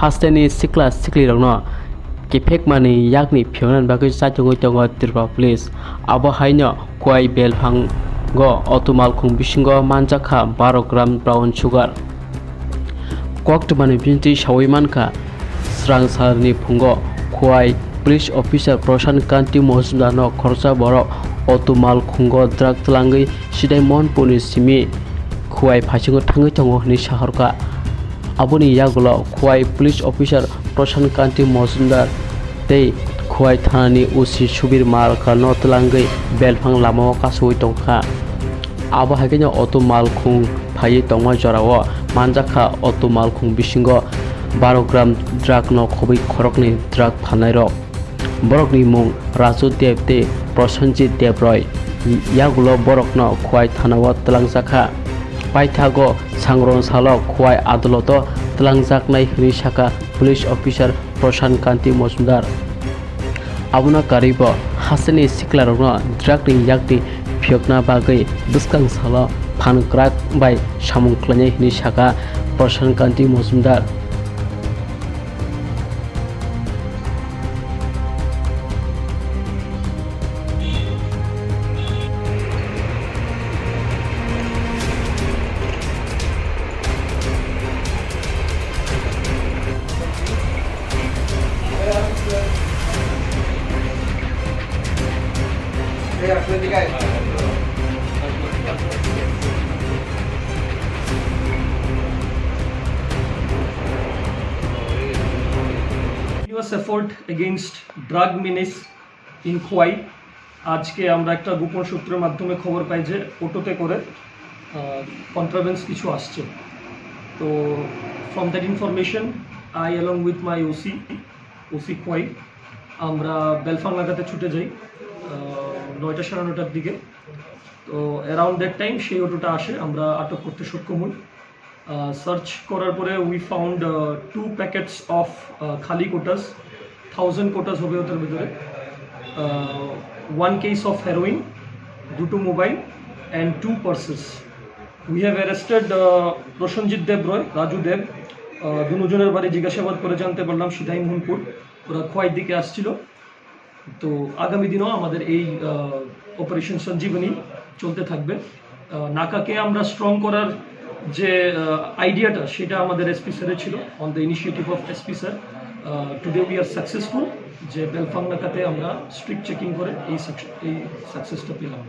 Hasteni sikla siklirokno kifek mani yakni phionan bagui sajongoi tongo Tripura Police abo haino Khowai Belphango otumal khung bisingo Manjak 12 gram brown sugar koktmani binti sawi manka srang sarni phungo Khowai Police Officer Prashan Kanti Mojumdarno khorsa borok otumal khungo drug tlangai sidai monpuni simi Khowai phasingo thangoi tongo hini saharka aboni yagulo Khowai Police Officer Prashan Kanti Mojumdar tei Khowai thanani usi subir malka no tlangai Belphang lamao kasui tongkha abo hagenya otumal khung phai tongma jorao Manjak otumal khung bisingo 12 gram drug no Khobwi Khoroknwi drug Phalnai borokni mung Raju Dev te Prosenjit Devroi yagulo borokno Khowai thanao tlangjaka paithago sangrong salo Khowai adoloto tlangjaknai hini saka Police Officer Prashan Kanti Mojumdar abuna karibo haseni siklarokno drugni yakni phiokna bagui buskang salo phankrak bai samung khlani hini saka Prashan Kanti Mojumdar Continuous effort against drug menace in Khowai আজকে আমরা একটা গোপন সূত্রের মাধ্যমে খবর পাই যে অটোতে করে কন্ট্রাভেন্স কিছু আসছে তো from that information I along with my OC Khowai আমরা বেলফাং লাগাতে ছুটে যাই 9টা সাড়ে 9টার দিকে তো অ্যারাউন্ড দ্যাট টাইম সেই অটোটা আসে আমরা আটক করতে সক্ষম হই সার্চ করার পরে উই ফাউন্ড 2 প্যাকেটস অফ খালি কোটাস 1000 কোটাস হবে ওটার ভিতরে 1 case of heroin, 2 mobile and 2 purses. We have arrested Prosenjit Devroi, Raju Dev. দুজনের বাড়ি জিজ্ঞাসাবাদ করে জানতে পারলাম সিধাই মোহনপুর ওরা খোয়াই দিকে আসছিল তো আগামী দিনও আমাদের এই অপারেশন সঞ্জীবনী চলতে থাকবে নাকাকে আমরা স্ট্রং করার যে আইডিয়াটা সেটা আমাদের এসপি স্যারের ছিল on the initiative of SP sir today we are successful যে বেলফাং নাকাতে আমরা স্ট্রিক্ট চেকিং করে এই সাকসেসটা পেলাম